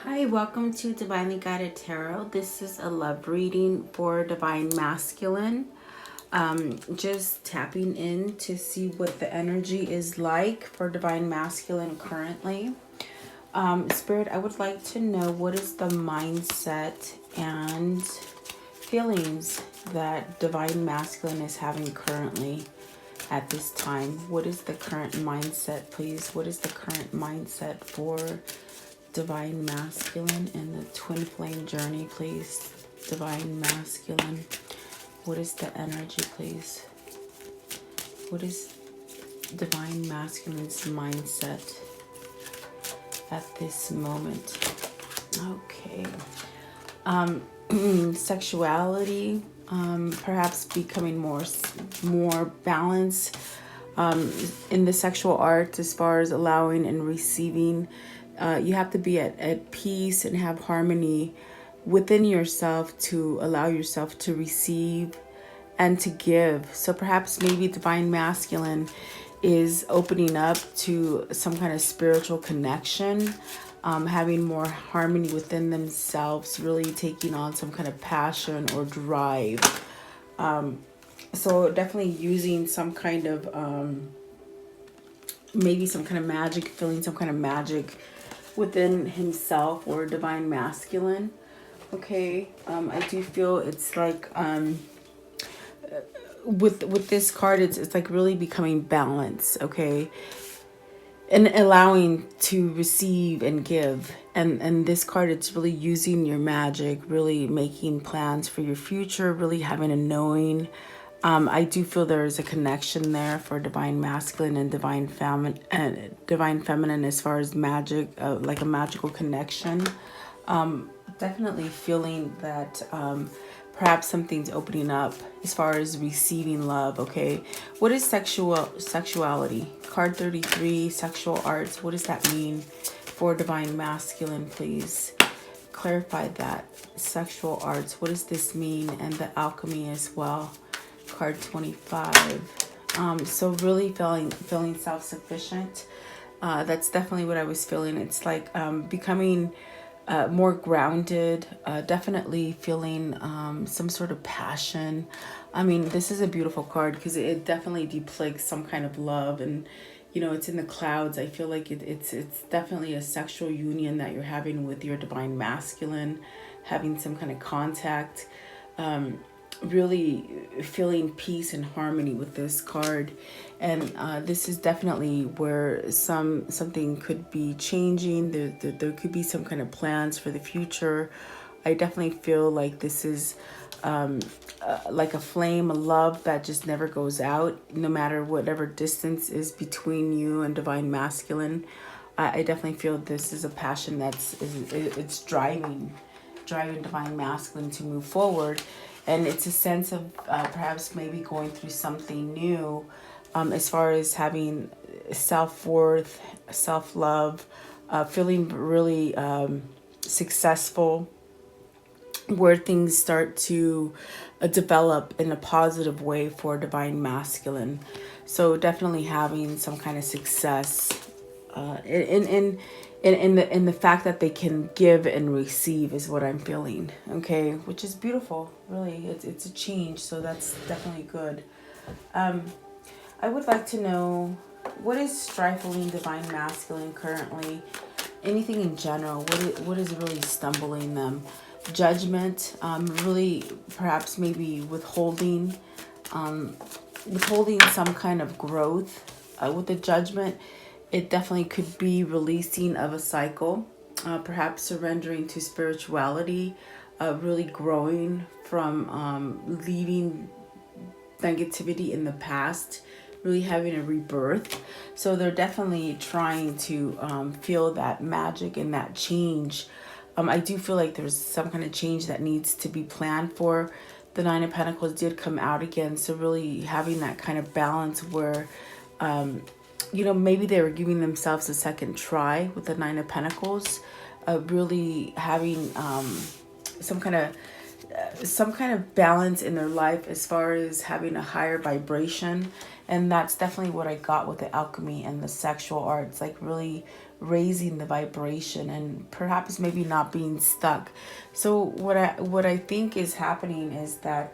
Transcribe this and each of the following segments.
Hi, welcome to Divinely Guided Tarot. This is a love reading for Divine Masculine. Just tapping in to see what the energy is like for Divine Masculine currently. Spirit, I would like to know what is the mindset and feelings that Divine Masculine is having currently at this time. What is the current mindset, please? What is the current mindset for Divine Masculine and the Twin Flame journey, please? Divine Masculine. What is the energy, please? What is Divine Masculine's mindset at this moment? Okay. Sexuality, perhaps becoming more balanced in the sexual arts as far as allowing and receiving. You have to be at peace and have harmony within yourself to allow yourself to receive and to give. So perhaps maybe Divine Masculine is opening up to some kind of spiritual connection, having more harmony within themselves, really taking on some kind of passion or drive. So definitely using some kind of, maybe some kind of magic, feeling some kind of magic within himself or Divine Masculine. Okay, I do feel it's like with this card, it's like really becoming balanced. Okay, and allowing to receive and give. And this card, it's really using your magic, really making plans for your future, really having a knowing. I do feel there is a connection there for Divine Masculine and Divine Feminine as far as magic, like a magical connection. Definitely feeling that perhaps something's opening up as far as receiving love. Okay, what is sexuality? Card 33, sexual arts. What does that mean for Divine Masculine, please? Clarify that. Sexual arts. What does this mean? And the alchemy as well. Card 25. So really feeling self-sufficient. That's definitely what I was feeling. It's like becoming more grounded, definitely feeling some sort of passion. I mean, this is a beautiful card because it definitely depicts some kind of love, and it's in the clouds. I feel like it's definitely a sexual union that you're having with your Divine Masculine, having some kind of contact. Really feeling peace and harmony with this card, and this is definitely where something could be changing. There could be some kind of plans for the future. I definitely feel like this is like a flame, a love that just never goes out, no matter whatever distance is between you and Divine Masculine. I definitely feel this is a passion it's driving Divine Masculine to move forward. And it's a sense of perhaps maybe going through something new, as far as having self-worth, self-love, feeling really successful, where things start to develop in a positive way for Divine Masculine. So definitely having some kind of success in the fact that they can give and receive is what I'm feeling. Okay, which is beautiful. Really, it's a change. So that's definitely good. I would like to know, what is stifling Divine Masculine currently? Anything in general? What is really stumbling them? Judgment, really perhaps maybe withholding some kind of growth. With the Judgment, it definitely could be releasing of a cycle, perhaps surrendering to spirituality, really growing from leaving negativity in the past, really having a rebirth. So they're definitely trying to feel that magic and that change. I do feel like there's some kind of change that needs to be planned for. The Nine of Pentacles did come out again, so really having that kind of balance where maybe they were giving themselves a second try with the Nine of Pentacles, really having some kind of balance in their life as far as having a higher vibration. And that's definitely what I got with the alchemy and the sexual arts, like really raising the vibration and perhaps maybe not being stuck. So what I think is happening is that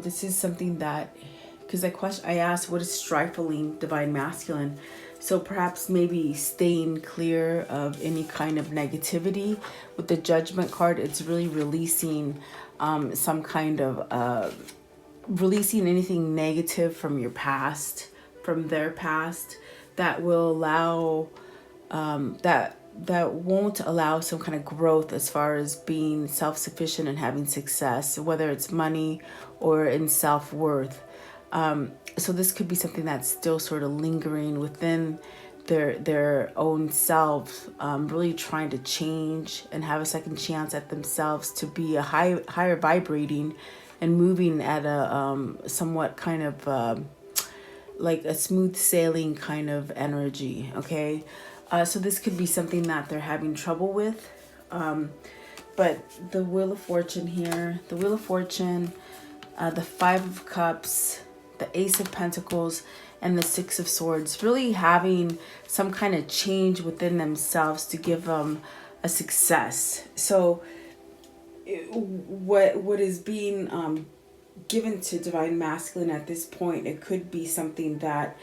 this is something that, because I asked, what is strifling divine masculine? So perhaps maybe staying clear of any kind of negativity. With the Judgment card, it's really releasing some kind of releasing anything negative from your past, from their past, that will allow that won't allow some kind of growth as far as being self-sufficient and having success, whether it's money or in self-worth. So this could be something that's still sort of lingering within their own selves, really trying to change and have a second chance at themselves to be a higher vibrating and moving at a somewhat kind of like a smooth sailing kind of energy. Okay. So this could be something that they're having trouble with. But the Wheel of Fortune here, the Wheel of Fortune, the Five of Cups, the Ace of Pentacles, and the Six of Swords, really having some kind of change within themselves to give them a success. So what is being given to divine masculine at this point, it could be something that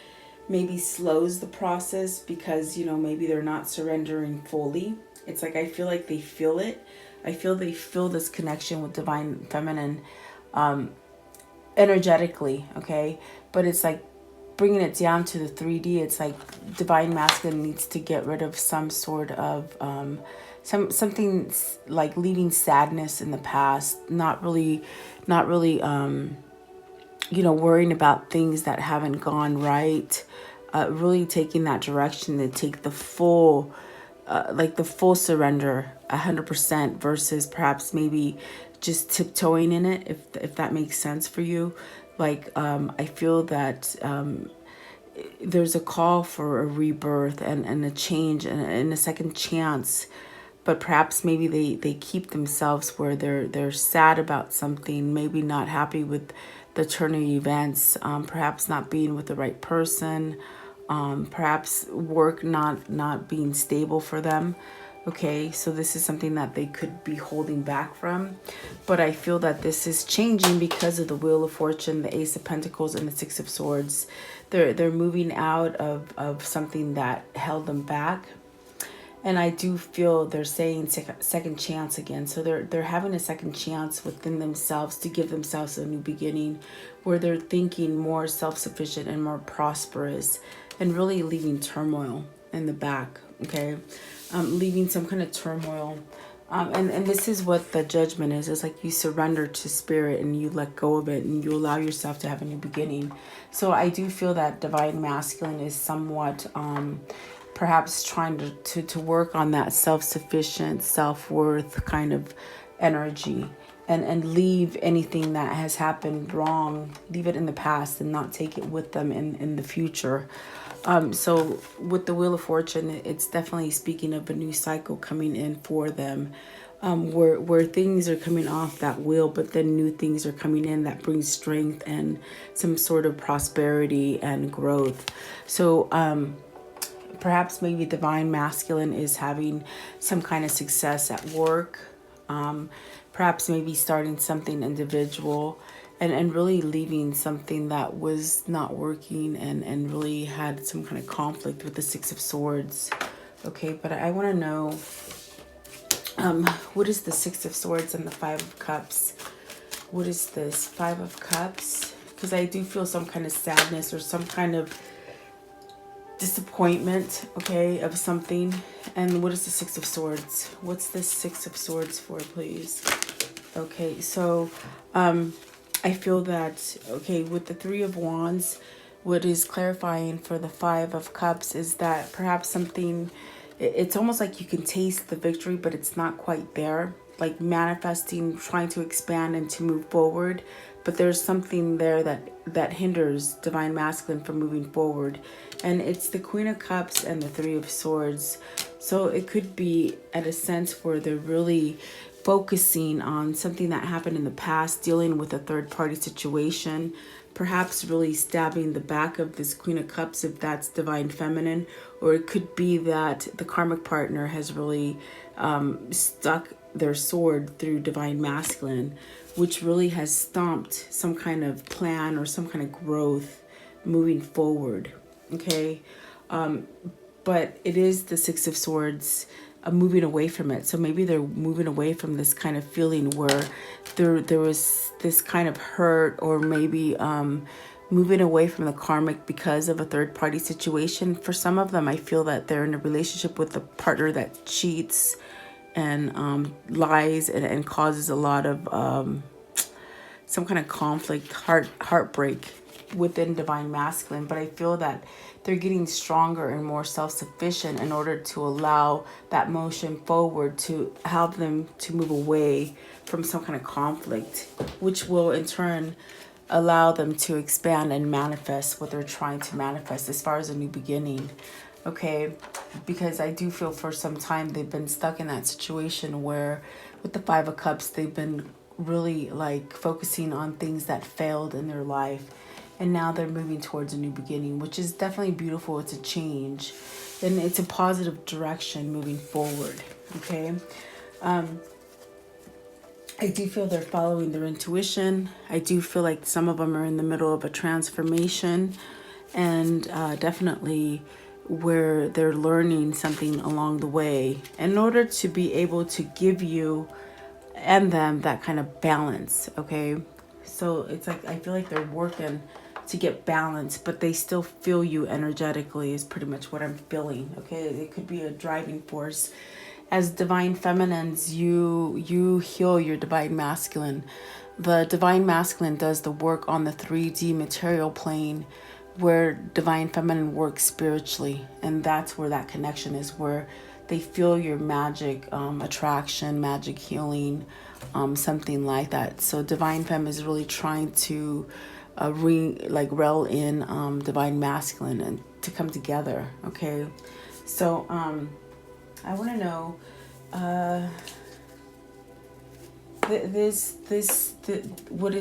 maybe slows the process because, maybe they're not surrendering fully. It's like, I feel like they feel it. I feel they feel this connection with divine feminine energetically, okay? But it's like bringing it down to the 3D. It's like divine masculine needs to get rid of some sort of something like leaving sadness in the past, not really worrying about things that haven't gone right, really taking that direction to take the full surrender 100% versus perhaps maybe just tiptoeing in it, if that makes sense for you. Like, I feel that there's a call for a rebirth and a change and a second chance. But perhaps maybe they keep themselves where they're sad about something, maybe not happy with the turn of events, perhaps not being with the right person, perhaps work not being stable for them. Okay, so this is something that they could be holding back from. But I feel that this is changing because of the Wheel of Fortune, the Ace of Pentacles, and the Six of Swords. They're moving out of something that held them back. And I do feel they're saying second chance again. So they're having a second chance within themselves to give themselves a new beginning, where they're thinking more self-sufficient and more prosperous, and really leaving turmoil in the back. Okay, leaving some kind of turmoil. And this is what the Judgment is. It's like you surrender to spirit and you let go of it and you allow yourself to have a new beginning. So I do feel that divine masculine is somewhat perhaps trying to work on that self-sufficient, self-worth kind of energy, and leave anything that has happened wrong, leave it in the past and not take it with them in the future. So with the Wheel of Fortune, it's definitely speaking of a new cycle coming in for them, where things are coming off that wheel, but then new things are coming in that brings strength and some sort of prosperity and growth. So perhaps maybe divine masculine is having some kind of success at work, perhaps maybe starting something individual, and really leaving something that was not working and really had some kind of conflict with the Six of Swords. Okay, but I want to know what is the Six of Swords and the Five of Cups? What is this Five of Cups? Because I do feel some kind of sadness or some kind of disappointment, okay, of something. And what is the Six of Swords? What's the Six of Swords for, please? Okay, so I feel that, okay, with the Three of Wands, what is clarifying for the Five of Cups is that perhaps something, it's almost like you can taste the victory, but it's not quite there. Like manifesting, trying to expand and to move forward. But there's something there that hinders divine masculine from moving forward. And it's the Queen of Cups and the Three of Swords. So it could be at a sense where they're really focusing on something that happened in the past, dealing with a third party situation, perhaps really stabbing the back of this Queen of Cups if that's divine feminine, or it could be that the karmic partner has really stuck their sword through divine masculine, which really has stomped some kind of plan or some kind of growth moving forward. Okay, but it is the Six of Swords, moving away from it. So maybe they're moving away from this kind of feeling where there was this kind of hurt, or maybe moving away from the karmic because of a third party situation. For some of them, I feel that they're in a relationship with a partner that cheats and lies and causes a lot of some kind of conflict, heartbreak within divine masculine. But I feel that they're getting stronger and more self-sufficient in order to allow that motion forward, to help them to move away from some kind of conflict, which will in turn allow them to expand and manifest what they're trying to manifest as far as a new beginning. Okay, because I do feel for some time they've been stuck in that situation where with the Five of Cups, they've been really like focusing on things that failed in their life, and now they're moving towards a new beginning, which is definitely beautiful. It's a change and it's a positive direction moving forward. Okay, I do feel they're following their intuition. I do feel like some of them are in the middle of a transformation, and definitely where they're learning something along the way in order to be able to give you and them that kind of balance. Okay, so it's like I feel like they're working to get balance, but they still feel you energetically is pretty much what I'm feeling. Okay, it could be a driving force. As divine feminines, you heal your divine masculine. The divine masculine does the work on the 3D material plane, where divine feminine works spiritually, and that's where that connection is, where they feel your magic attraction, magic healing, something like that. So divine femme is really trying to reel in divine masculine and to come together. Okay, so I want to know what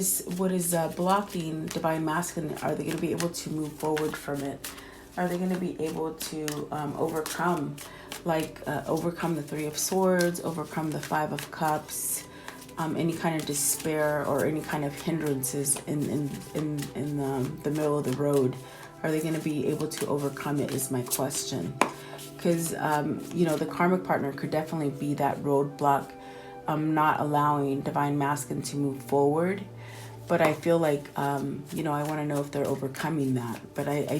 is blocking divine masculine. Are they going to be able to move forward from it? Are they going to be able to overcome the Three of Swords, overcome the Five of Cups, any kind of despair or any kind of hindrances in the middle of the road? Are they going to be able to overcome it is my question. Because the karmic partner could definitely be that roadblock, not allowing divine masculine to move forward. But I feel like I want to know if they're overcoming that. But I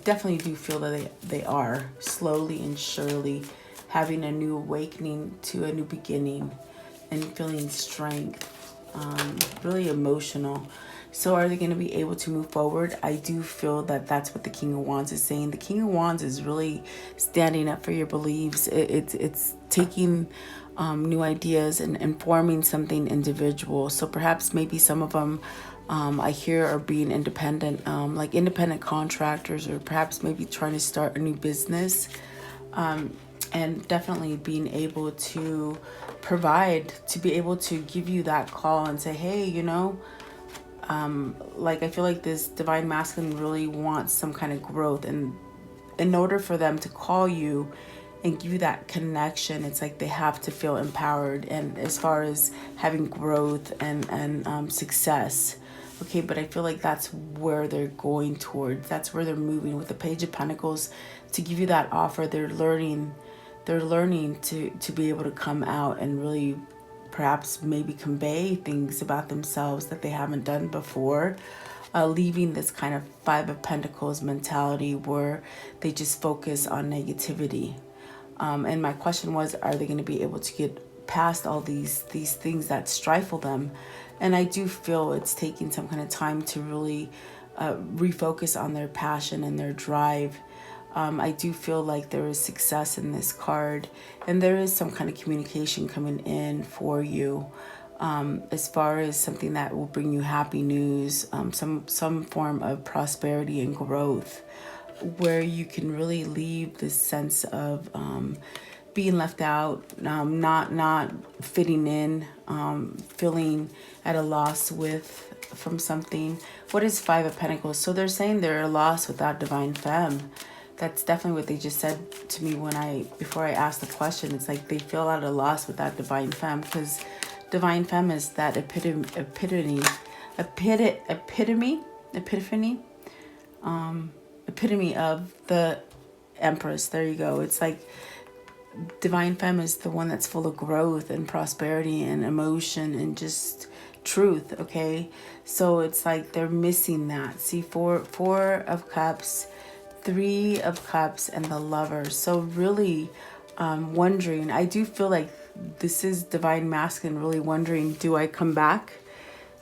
definitely do feel that they are slowly and surely having a new awakening to a new beginning and feeling strength, really emotional. So are they going to be able to move forward? I do feel that that's what the King of Wands is saying. The King of Wands is really standing up for your beliefs. It's taking new ideas and forming something individual. So perhaps maybe some of them I hear are being independent, like independent contractors, or perhaps maybe trying to start a new business, and definitely being able to provide, to be able to give you that call and say, hey, I feel like this divine masculine really wants some kind of growth, and in order for them to call you and give you that connection, it's like they have to feel empowered, and as far as having growth and success. Okay, but I feel like that's where they're going towards. That's where they're moving with the Page of Pentacles, to give you that offer. They're learning to be able to come out and really perhaps maybe convey things about themselves that they haven't done before, leaving this kind of Five of Pentacles mentality where they just focus on negativity. And my question was, are they going to be able to get past all these things that stifle them? And I do feel it's taking some kind of time to really refocus on their passion and their drive. I do feel like there is success in this card, and there is some kind of communication coming in for you, as far as something that will bring you happy news, some form of prosperity and growth, where you can really leave this sense of being left out, not fitting in, feeling at a loss from something. What is Five of Pentacles? So they're saying they're a loss without divine femme. That's definitely what they just said to me before I asked the question. It's like they feel at a loss without divine femme, because divine femme is that epitome of the Empress. There you go. It's like divine femme is the one that's full of growth and prosperity and emotion and just truth. Okay, so it's like they're missing that. See, four of cups, Three of Cups, and the Lover. So really wondering, I do feel like this is divine masculine really wondering, do I come back?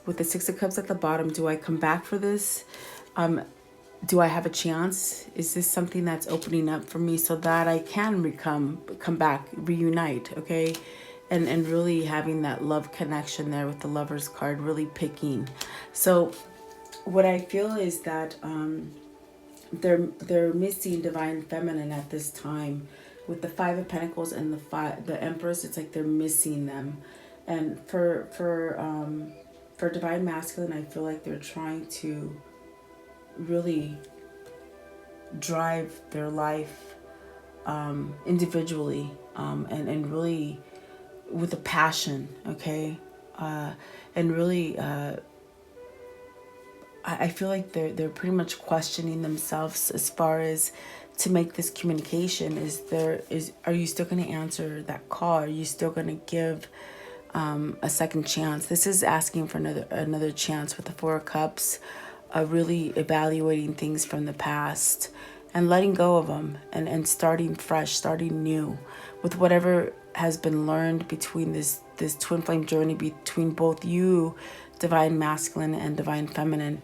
With the Six of Cups at the bottom, do I come back for this? Do I have a chance? Is this something that's opening up for me so that I can come back, reunite, okay? And really having that love connection there with the Lover's card, really picking. So what I feel is that they're missing divine feminine at this time. With the Five of Pentacles and the Empress, it's like they're missing them. And for divine masculine, I feel like they're trying to really drive their life individually, and really with a passion, okay? And really I feel like they're pretty much questioning themselves as far as to make this communication. Are you still going to answer that call? Are you still going to give a second chance? This is asking for another chance with the Four of Cups, really evaluating things from the past and letting go of them, and starting fresh, starting new with whatever has been learned between this twin flame journey between both you, divine masculine, and divine feminine.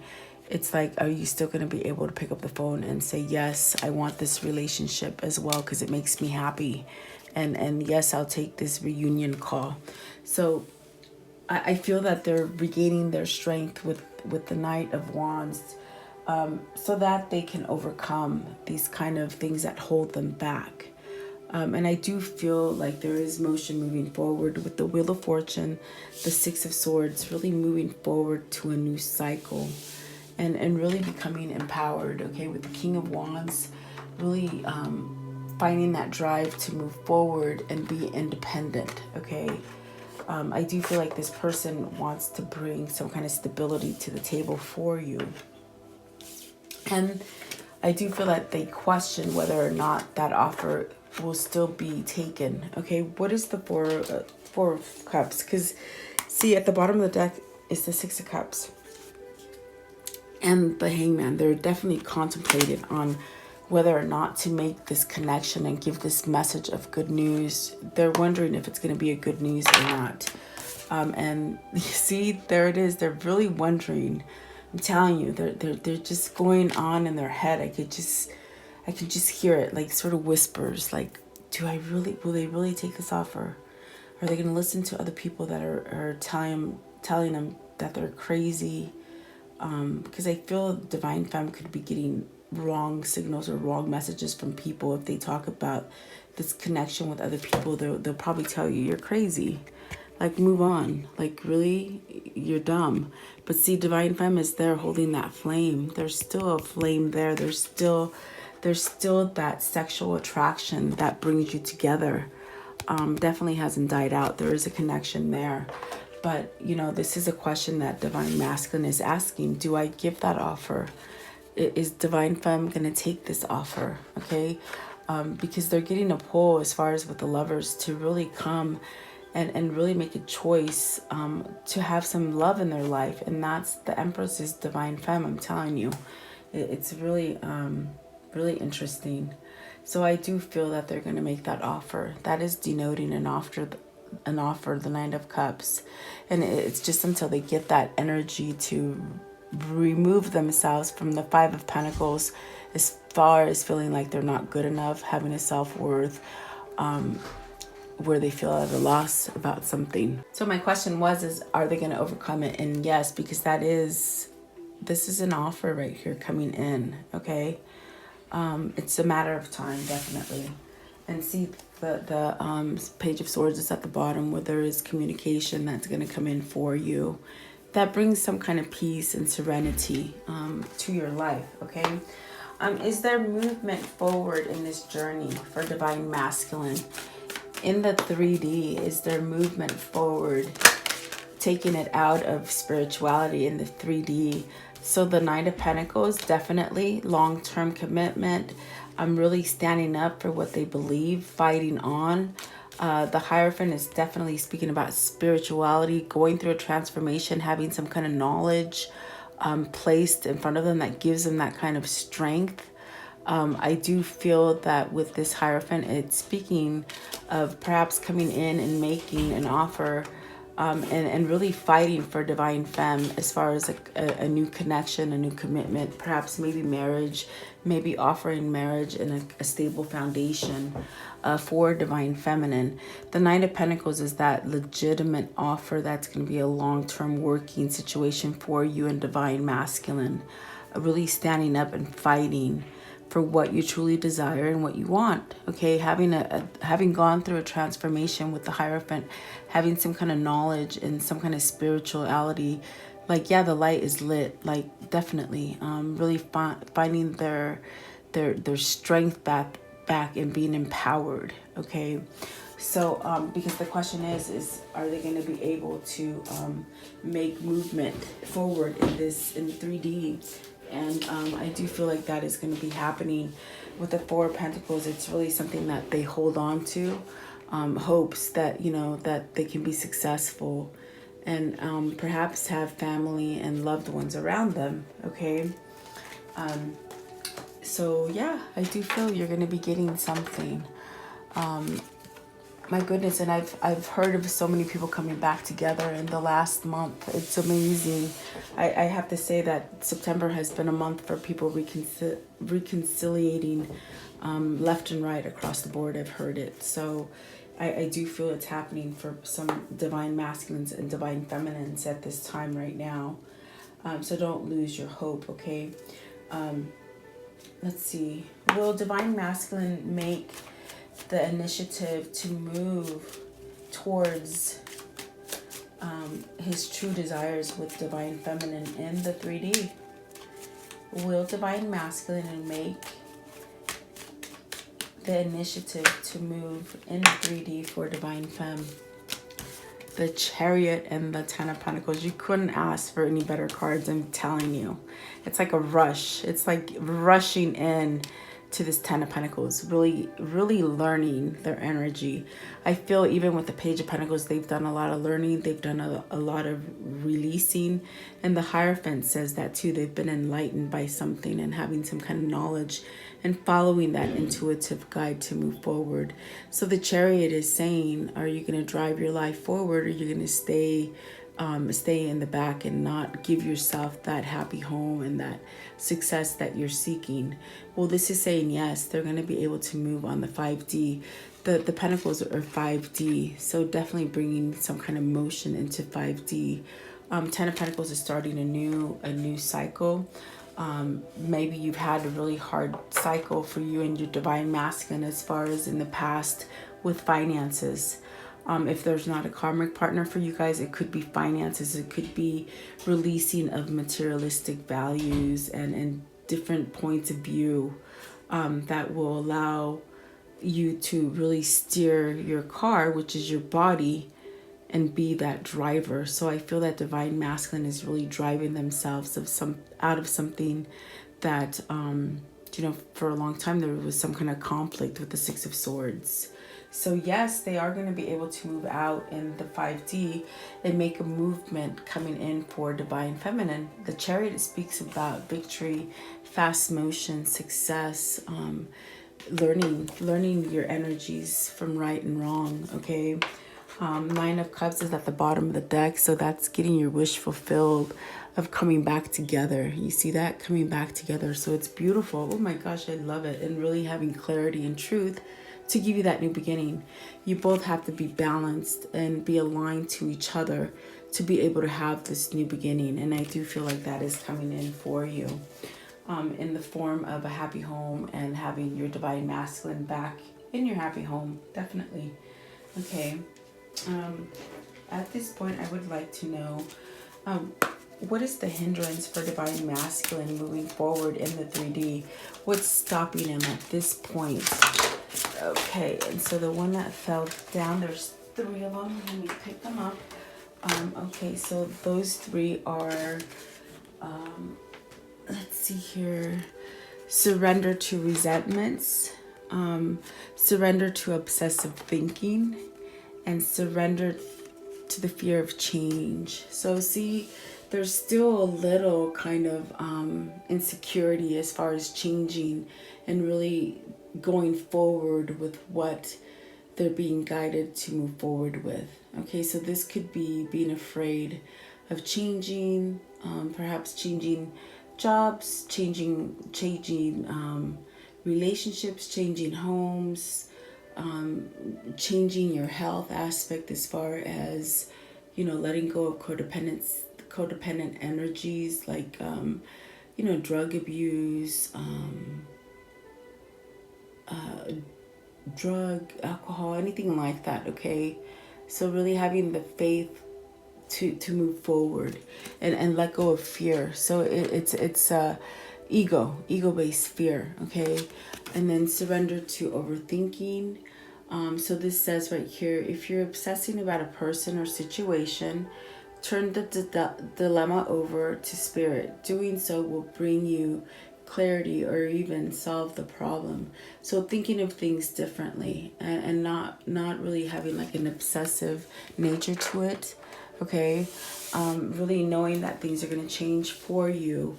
It's like, are you still going to be able to pick up the phone and say, yes, I want this relationship as well because it makes me happy, and yes, I'll take this reunion call. So I feel that they're regaining their strength with the Knight of Wands, so that they can overcome these kind of things that hold them back. And I do feel like there is motion moving forward with the Wheel of Fortune, the Six of Swords, really moving forward to a new cycle, and really becoming empowered, okay, with the King of Wands, really finding that drive to move forward and be independent, okay? I do feel like this person wants to bring some kind of stability to the table for you. And I do feel that they question whether or not that offer will still be taken. Okay, what is the Four of Cups? Because see, at the bottom of the deck is the Six of Cups and the Hangman. They're definitely contemplating on whether or not to make this connection and give this message of good news. They're wondering if it's going to be a good news or not. And you see, there it is. They're really wondering. I'm telling you, they're just going on in their head. I can just hear it, like sort of whispers, like, will they really take this offer? Are they going to listen to other people that are telling them that they're crazy? Because I feel divine femme could be getting wrong signals or wrong messages from people. If they talk about this connection with other people, they'll probably tell you you're crazy. Like, move on. Like, really? You're dumb. But see, divine femme is there holding that flame. There's still a flame there. There's still that sexual attraction that brings you together. Definitely hasn't died out. There is a connection there. But, you know, this is a question that divine masculine is asking. Do I give that offer? Is divine femme going to take this offer? Okay? Because they're getting a pull as far as with the Lovers to really come and really make a choice to have some love in their life. And that's the Empress is divine femme, I'm telling you. It's really, really interesting. So I do feel that they're going to make that offer. That is denoting an offer, the Nine of Cups. And it's just until they get that energy to remove themselves from the Five of Pentacles, as far as feeling like they're not good enough, having a self-worth, where they feel at a loss about something. So my question is, are they going to overcome it? And yes, because this is an offer right here coming in, okay? It's a matter of time, definitely. And see the Page of Swords is at the bottom, where there is communication that's going to come in for you. That brings some kind of peace and serenity to your life, okay? Is there movement forward in this journey for Divine Masculine? In the 3D, is there movement forward, taking it out of spirituality in the 3D? So the Knight of Pentacles, definitely long-term commitment. I'm really standing up for what they believe, fighting on. The Hierophant is definitely speaking about spirituality, going through a transformation, having some kind of knowledge placed in front of them that gives them that kind of strength. I do feel that with this Hierophant, it's speaking of perhaps coming in and making an offer and really fighting for Divine Femme as far as a new connection, a new commitment, perhaps maybe marriage, maybe offering marriage and a stable foundation for Divine Feminine. The Knight of Pentacles is that legitimate offer that's going to be a long-term working situation for you and Divine Masculine, really standing up and fighting for what you truly desire and what you want. Okay, having gone through a transformation with the Hierophant, having some kind of knowledge and some kind of spirituality, like, yeah, the light is lit, like, definitely really finding their strength back and being empowered. Okay, so because the question is are they going to be able to make movement forward in 3D? And I do feel like that is going to be happening with the Four of Pentacles. It's really something that they hold on to, hopes that, you know, that they can be successful and perhaps have family and loved ones around them, okay? So, yeah, I do feel you're going to be getting something. My goodness, and I've heard of so many people coming back together in the last month. It's amazing. I have to say that September has been a month for people reconciliating left and right across the board. I've heard it. So I do feel it's happening for some Divine Masculines and Divine Feminines at this time right now. So don't lose your hope, okay? Let's see. Will Divine Masculine make the initiative to move towards his true desires with Divine Feminine in the 3D? Will Divine Masculine make the initiative to move in 3D for Divine Femme? The Chariot and the Ten of Pentacles. You couldn't ask for any better cards, I'm telling you. It's like a rush. It's like rushing in to this Ten of Pentacles, really learning their energy. I feel even with the Page of Pentacles, they've done a lot of learning. They've done a lot of releasing. And the Hierophant says that too. They've been enlightened by something and having some kind of knowledge and following that intuitive guide to move forward. So the Chariot is saying, are you going to drive your life forward, or are you going to stay in the back and not give yourself that happy home and that success that you're seeking? Well, this is saying yes, they're going to be able to move on the 5D. The Pentacles are 5D, so definitely bringing some kind of motion into 5D. Ten of Pentacles is starting a new cycle. Maybe you've had a really hard cycle for you and your Divine Masculine as far as in the past with finances. If there's not a karmic partner for you guys, it could be finances. It could be releasing of materialistic values and different points of view that will allow you to really steer your car, which is your body, and be that driver. So I feel that Divine Masculine is really driving themselves out of something that, for a long time there was some kind of conflict with the Six of Swords. So yes, they are going to be able to move out in the 5D and make a movement coming in for Divine Feminine. The Chariot speaks about victory, fast motion, success, learning your energies from right and wrong, okay? Nine of Cups is at the bottom of the deck, so that's getting your wish fulfilled of coming back together. You see that? Coming back together. So it's beautiful. Oh my gosh, I love it. And really having clarity and truth to give you that new beginning. You both have to be balanced and be aligned to each other to be able to have this new beginning. And I do feel like that is coming in for you in the form of a happy home and having your Divine Masculine back in your happy home, definitely. Okay. At this point, I would like to know, what is the hindrance for divine masculine moving forward in the 3D? What's stopping him at this point? Okay, and so the one that fell down, there's 3 of them. Let me pick them up. Okay, so those 3 are, let's see here, surrender to resentments, surrender to obsessive thinking, and surrender to the fear of change. So see, there's still a little kind of insecurity as far as changing and really going forward with what they're being guided to move forward with. Okay, so this could be being afraid of changing, perhaps changing jobs, changing relationships, changing homes, changing your health aspect as far as, letting go of codependent energies like, drug abuse, alcohol, anything like that. Okay, so really having the faith to move forward and let go of fear. So it's ego-based fear. Okay, and then surrender to overthinking. So this says right here, if you're obsessing about a person or situation, turn the dilemma over to spirit. Doing so will bring you clarity or even solve the problem. So thinking of things differently and not really having like an obsessive nature to it. Okay, really knowing that things are going to change for you,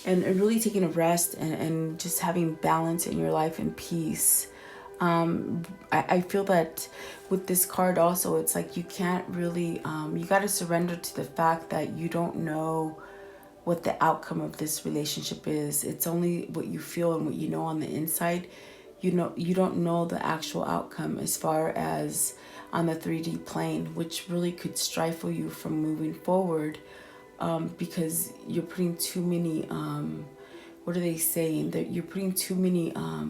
and really taking a rest and just having balance in your life and peace. I feel that with this card also, it's like you can't really, you got to surrender to the fact that you don't know what the outcome of this relationship is. It's only what you feel and what you know on the inside. You don't know the actual outcome as far as on the 3D plane, which really could stifle you from moving forward, because you're putting too many, what are they saying? That you're putting too many, how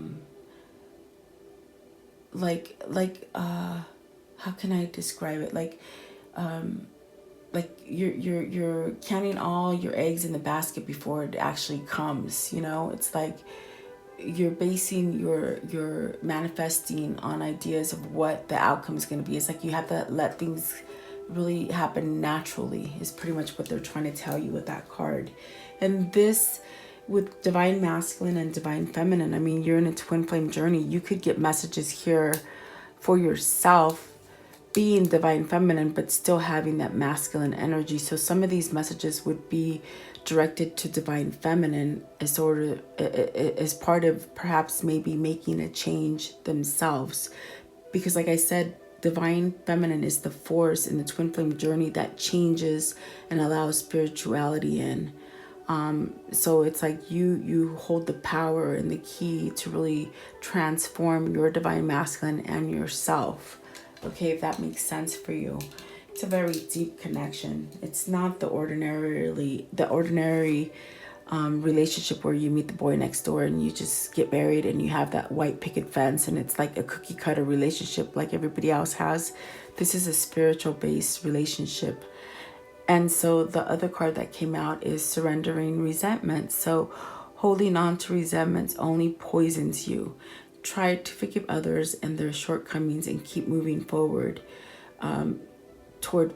can I describe it? Like you're counting all your eggs in the basket before it actually comes. It's like you're basing your manifesting on ideas of what the outcome is going to be. It's like you have to let things really happen naturally, is pretty much what they're trying to tell you with that card. And this, with divine masculine and divine feminine, I mean, you're in a twin flame journey. You could get messages here for yourself being divine feminine, but still having that masculine energy. So some of these messages would be directed to divine feminine as part of perhaps maybe making a change themselves. Because like I said, divine feminine is the force in the twin flame journey that changes and allows spirituality in. So it's like you hold the power and the key to really transform your divine masculine and yourself. Okay, if that makes sense for you. It's a very deep connection. It's not the ordinary relationship where you meet the boy next door and you just get married and you have that white picket fence and it's like a cookie cutter relationship like everybody else has. This is a spiritual based relationship. And so the other card that came out is surrendering resentment. So holding on to resentments only poisons you. Try to forgive others and their shortcomings and keep moving forward toward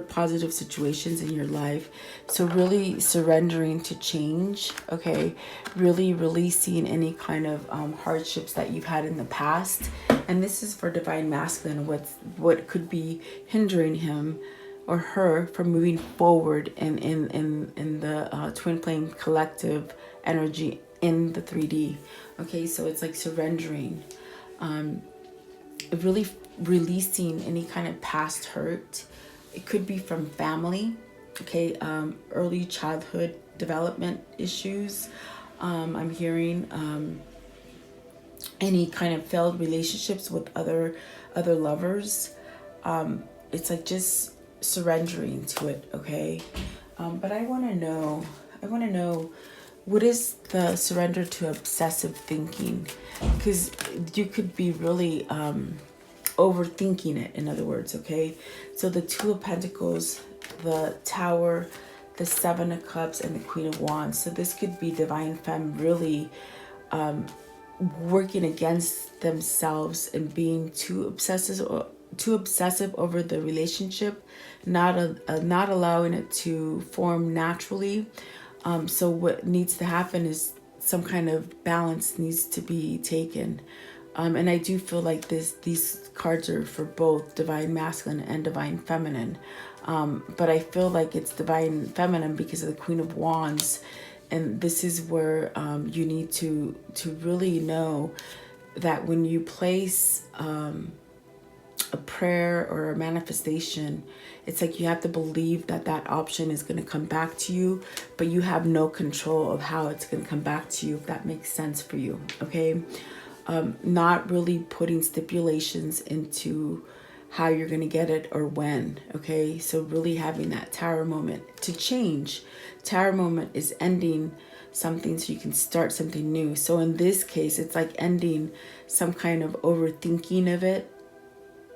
positive situations in your life. So really surrendering to change, okay? Really releasing any kind of hardships that you've had in the past. And this is for divine masculine, what could be hindering him or her from moving forward in the twin flame collective energy in the 3D. Okay, so it's like surrendering, really releasing any kind of past hurt. It could be from family, okay, early childhood development issues. I'm hearing any kind of failed relationships with other lovers. It's like just surrendering to it, okay? But I want to know what is the surrender to obsessive thinking? Because you could be really overthinking it, in other words, okay? So the Two of Pentacles, the Tower, the Seven of Cups, and the Queen of Wands. So this could be Divine Femme really working against themselves and being too obsessive over the relationship, not allowing it to form naturally. So what needs to happen is some kind of balance needs to be taken. And I do feel like these cards are for both Divine Masculine and Divine Feminine. But I feel like it's Divine Feminine because of the Queen of Wands. And this is where you need to really know that when you place a prayer or a manifestation, it's like you have to believe that that option is going to come back to you, but you have no control of how it's going to come back to you, if that makes sense for you, okay? Not really putting stipulations into how you're going to get it or when, okay? So really having that Tower moment to change. Tower moment is ending something so you can start something new. So in this case, it's like ending some kind of overthinking of it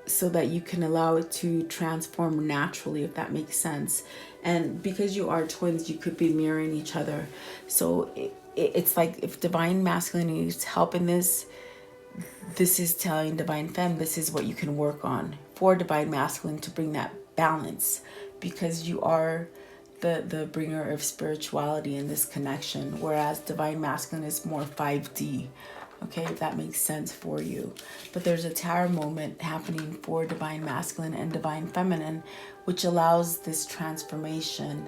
so that you can allow it to transform naturally, if that makes sense. And because you are twins, you could be mirroring each other. So it's like if Divine Masculine needs help in this, this is telling Divine Femme, this is what you can work on for Divine Masculine to bring that balance, because you are the bringer of spirituality in this connection, whereas Divine Masculine is more 5D. Okay, if that makes sense for you. But there's a Tower moment happening for Divine Masculine and Divine Feminine, which allows this transformation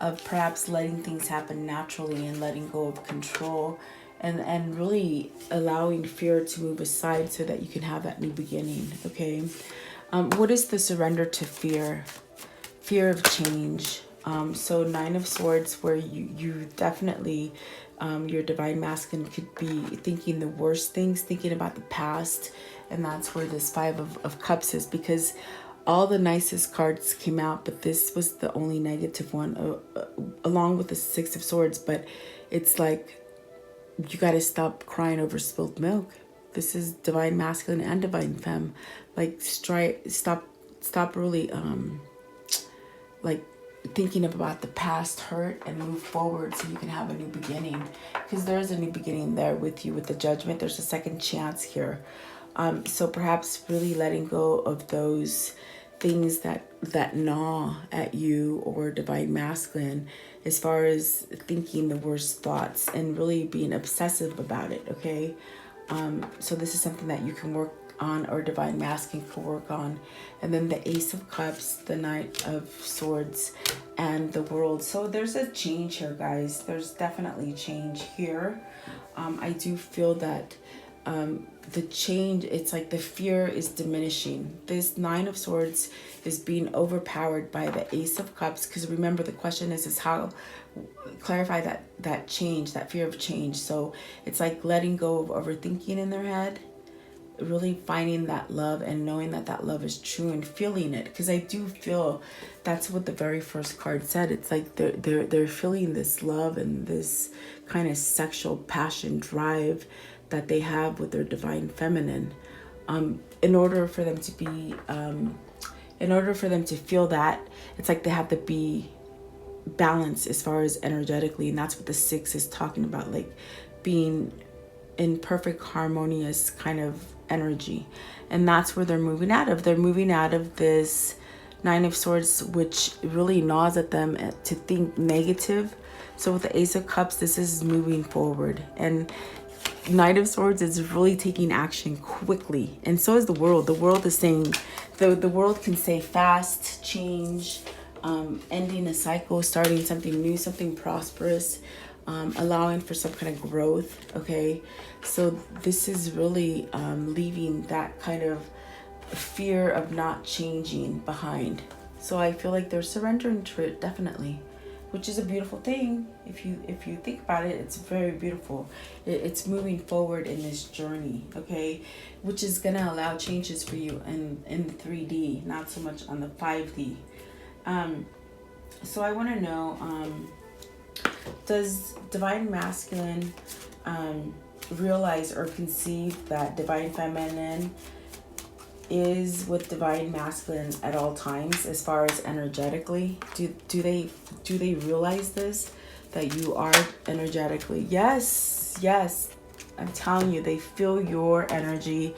of perhaps letting things happen naturally and letting go of control, and really allowing fear to move aside so that you can have that new beginning, okay? What is the surrender to fear? Fear of change. So Nine of Swords, where you definitely, your Divine Masculine could be thinking the worst things, thinking about the past. And that's where this Five of Cups is, because all the nicest cards came out, but this was the only negative one, along with the Six of Swords. But it's like, you got to stop crying over spilled milk. This is Divine Masculine and Divine Femme. Like, stop really, like, thinking about the past hurt and move forward so you can have a new beginning, because there's a new beginning there with you. With the Judgment, there's a second chance here. So perhaps really letting go of those things that gnaw at you, or Divine Masculine, as far as thinking the worst thoughts and really being obsessive about it, okay? So this is something that you can work on, or Divine Masculine can work on. And then the Ace of Cups, the Knight of Swords, and the World. So there's a change here, guys. There's definitely change here. I do feel that the change, it's like the fear is diminishing. This Nine of Swords is being overpowered by the Ace of Cups, because remember, the question is how clarify that change, that fear of change. So it's like letting go of overthinking in their head, really finding that love and knowing that that love is true and feeling it, because I do feel that's what the very first card said. It's like they're feeling this love and this kind of sexual passion drive that they have with their Divine Feminine. In order for them to be in order for them to feel that, it's like they have to be balanced as far as energetically, and that's what the Six is talking about, like being in perfect harmonious kind of energy. And that's where they're moving out of. They're moving out of this Nine of Swords, which really gnaws at them to think negative. So with the Ace of Cups, this is moving forward, and Knight of Swords is really taking action quickly. And so is the World. The World is saying, the World can say fast change, ending a cycle, starting something new, something prosperous, allowing for some kind of growth, okay? So this is really leaving that kind of fear of not changing behind. So I feel like they're surrendering to it, definitely, which is a beautiful thing. If you think about it, it's very beautiful. It's moving forward in this journey, okay? Which is gonna allow changes for you in 3D, not so much on the 5D. So I want to know, Does divine masculine realize or conceive that divine feminine is with divine masculine at all times, as far as energetically? Do they realize this, that you are energetically? Yes, I'm telling you, they feel your energy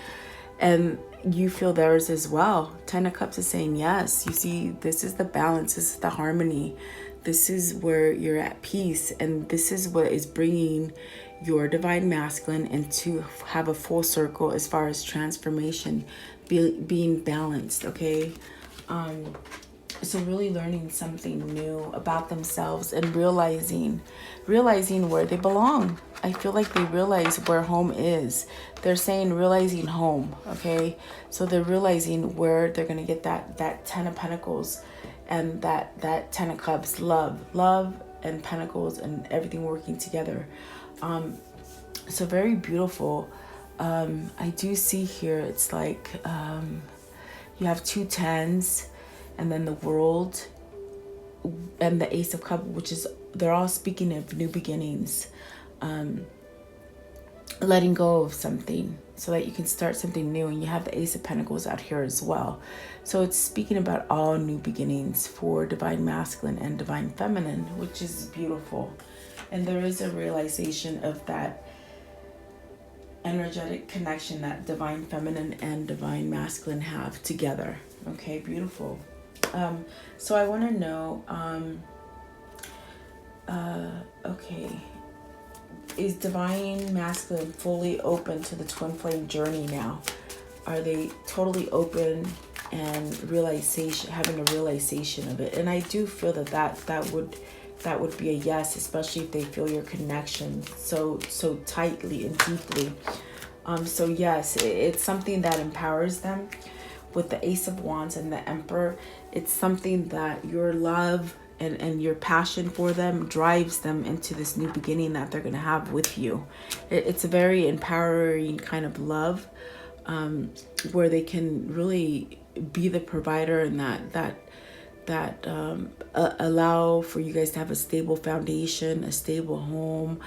and you feel theirs as well. 10 of Cups is saying yes. You see, this is the balance, this is the harmony, this is where you're at peace, and this is what is bringing your divine masculine into have a full circle as far as transformation, being balanced. Okay, so really learning something new about themselves and realizing where they belong. I feel like they realize where home is. They're saying realizing home. Okay, so they're realizing where they're gonna get that 10 of Pentacles and that 10 of Cups, love and Pentacles and everything working together. So very beautiful. I do see here, it's like you have 2 tens and then the World and the Ace of Cups, which is, they're all speaking of new beginnings, letting go of something so that you can start something new. And you have the Ace of Pentacles out here as well. So it's speaking about all new beginnings for divine masculine and divine feminine, which is beautiful. And there is a realization of that energetic connection that divine feminine and divine masculine have together. Okay, beautiful. So I want to know, okay, is divine masculine fully open to the twin flame journey now? Are they totally open and having a realization of it? And I do feel that would be a yes, especially if they feel your connection so tightly and deeply. So yes, it's something that empowers them. With the Ace of Wands and the Emperor, it's something that your love and your passion for them drives them into this new beginning that they're going to have with you. It's a very empowering kind of love, where they can really be the provider, and that allow for you guys to have a stable foundation, a stable home,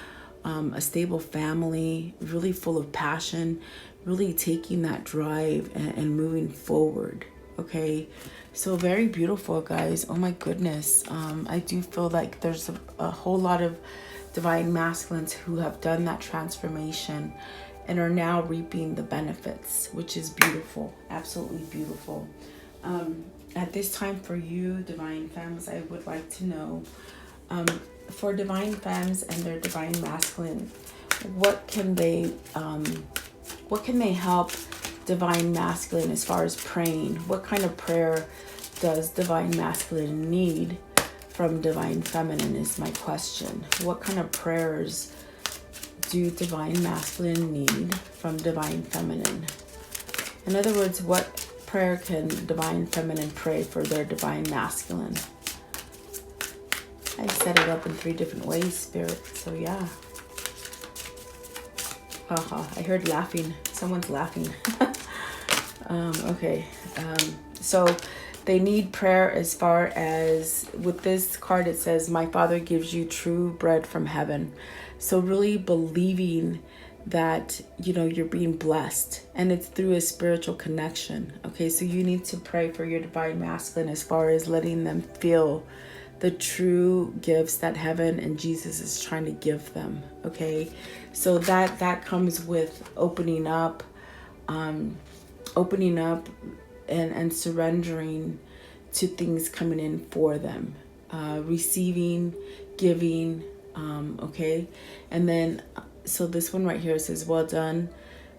a stable family, really full of passion, really taking that drive and moving forward. Okay, so very beautiful, guys. Oh my goodness. I do feel like there's a whole lot of divine masculines who have done that transformation and are now reaping the benefits, which is beautiful, absolutely beautiful. At this time for you, divine femmes, I would like to know, for divine femmes and their divine masculine, what can they help divine masculine as far as praying? What kind of prayer does divine masculine need from divine feminine is my question. What kind of prayers do divine masculine need from divine feminine? In other words, what prayer can divine feminine pray for their divine masculine? I set it up in 3 different ways, Spirit. So yeah. Haha, I heard laughing. Someone's laughing. Okay. So they need prayer as far as, with this card it says, my Father gives you true bread from heaven. So really believing that, you know, you're being blessed, and it's through a spiritual connection. Okay, so you need to pray for your divine masculine as far as letting them feel the true gifts that heaven and Jesus is trying to give them. Okay, so that comes with opening up and surrendering to things coming in for them, receiving, giving. Okay, and then so this one right here says, well done,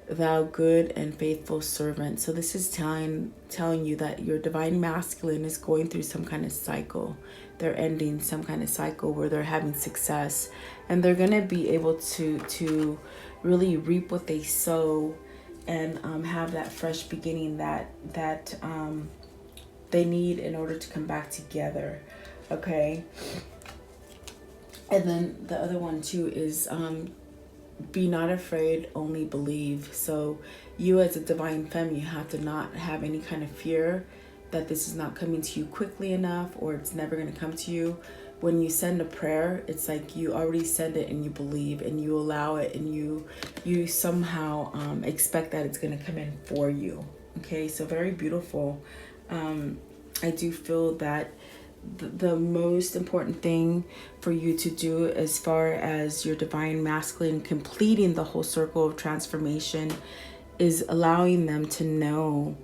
thou good and faithful servant. So this is telling you that your divine masculine is going through some kind of cycle. They're ending some kind of cycle where they're having success, and they're going to be able to really reap what they sow and have that fresh beginning that they need in order to come back together. Okay, and then the other one too is be not afraid, only believe. So you as a divine femme, you have to not have any kind of fear that this is not coming to you quickly enough, or it's never going to come to you. when you send a prayer, it's like you already send it and you believe and you allow it, and you somehow expect that it's going to come in for you. Okay, so very beautiful. I do feel that the most important thing for you to do as far as your divine masculine completing the whole circle of transformation is allowing them to know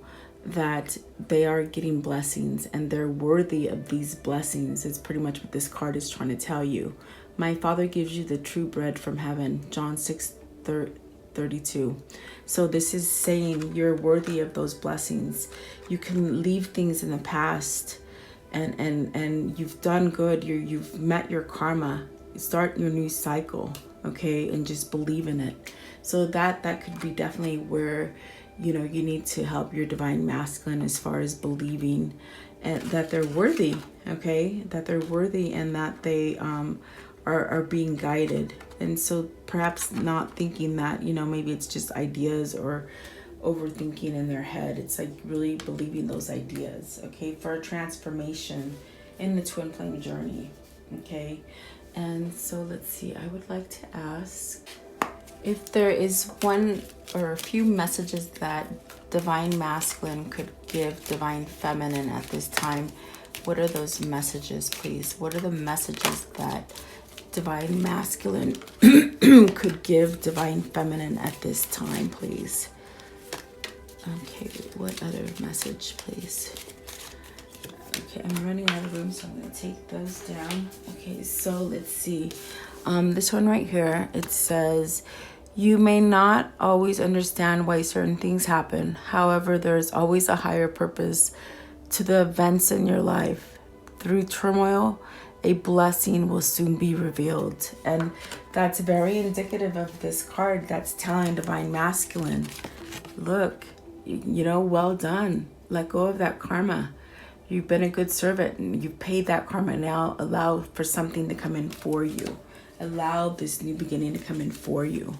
that they are getting blessings and they're worthy of these blessings. Is pretty much what this card is trying to tell you. My Father gives you the true bread from heaven, John 6:32. So this is saying you're worthy of those blessings. You can leave things in the past, and you've done good. You've met your karma. Start your new cycle, okay, and just believe in it. So that could be definitely where you need to help your divine masculine as far as believing and that they're worthy, okay, that they're worthy and that they are being guided. And so perhaps not thinking that maybe it's just ideas or overthinking in their head. It's like really believing those ideas, okay, for a transformation in the twin flame journey, okay. And so let's see, I would like to ask if there is one or a few messages that divine masculine could give divine feminine at this time. What are those messages, please? What are the messages that divine masculine could give divine feminine at this time, please? Okay, what other message, please? Okay, I'm running out of room, so I'm going to take those down. Okay, so let's see. This one right here, it says, you may not always understand why certain things happen. However, there is always a higher purpose to the events in your life. Through turmoil, a blessing will soon be revealed. And that's very indicative of this card that's telling divine masculine, look, well done. Let go of that karma. You've been a good servant and you've paid that karma. Now allow for something to come in for you. Allow this new beginning to come in for you.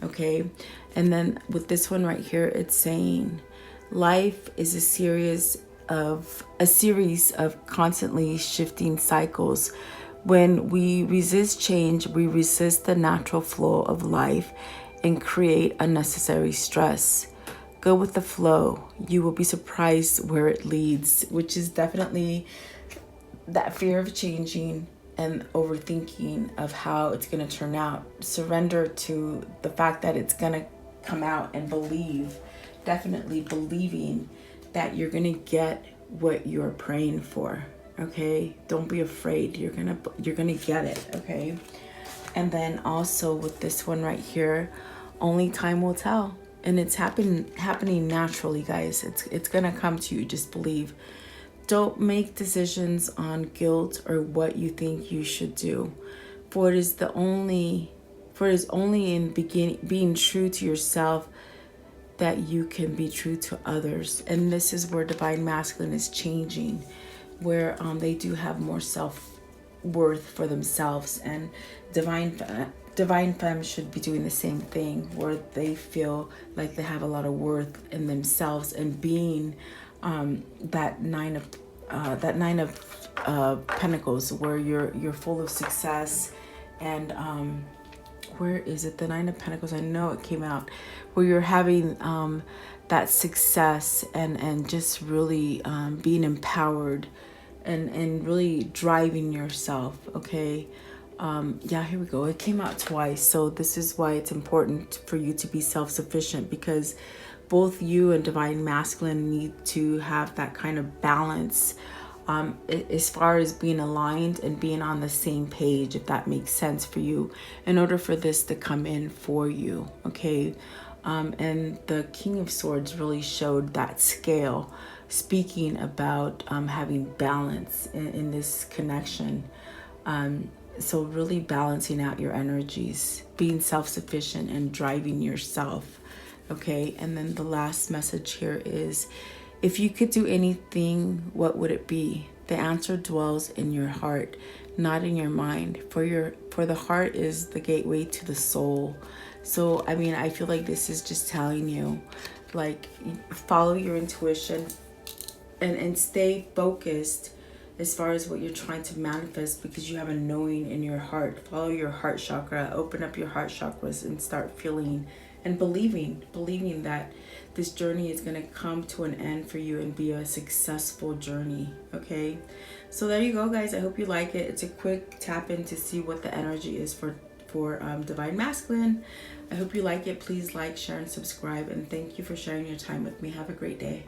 Okay. And then with this one right here, it's saying life is a series of constantly shifting cycles. When we resist change, we resist the natural flow of life and create unnecessary stress. Go with the flow. You will be surprised where it leads, which is definitely that fear of changing and overthinking of how it's going to turn out. Surrender to the fact that it's going to come out and believe, definitely believing that you're going to get what you're praying for. Okay? Don't be afraid. You're going to get it, okay? And then also with this one right here, only time will tell. And it's happening naturally, guys. It's going to come to you. Just believe. Don't make decisions on guilt or what you think you should do. For it is only in being true to yourself that you can be true to others. And this is where divine masculine is changing, where they do have more self-worth for themselves, and divine femme should be doing the same thing, where they feel like they have a lot of worth in themselves and being that nine of Pentacles, where you're full of success. And where is it? The Nine of Pentacles, I know it came out, where you're having that success and just really being empowered and really driving yourself. Okay. Yeah, here we go. It came out twice. So this is why it's important for you to be self-sufficient, because both you and divine masculine need to have that kind of balance as far as being aligned and being on the same page, if that makes sense for you, in order for this to come in for you. Okay. And the King of Swords really showed that scale, speaking about having balance in this connection. So really balancing out your energies, being self-sufficient and driving yourself. Okay. And then the last message here is, if you could do anything, what would it be? The answer dwells in your heart, not in your mind. For the heart is the gateway to the soul. So, I mean, I feel like this is just telling you, like, follow your intuition and stay focused as far as what you're trying to manifest, because you have a knowing in your heart. Follow your heart chakra, open up your heart chakras and start feeling and believing that this journey is going to come to an end for you and be a successful journey. Okay, so there you go, guys. I hope you like it. It's a quick tap in to see what the energy is for Divine Masculine. I hope you like it. Please like, share, and subscribe, and thank you for sharing your time with me. Have a great day.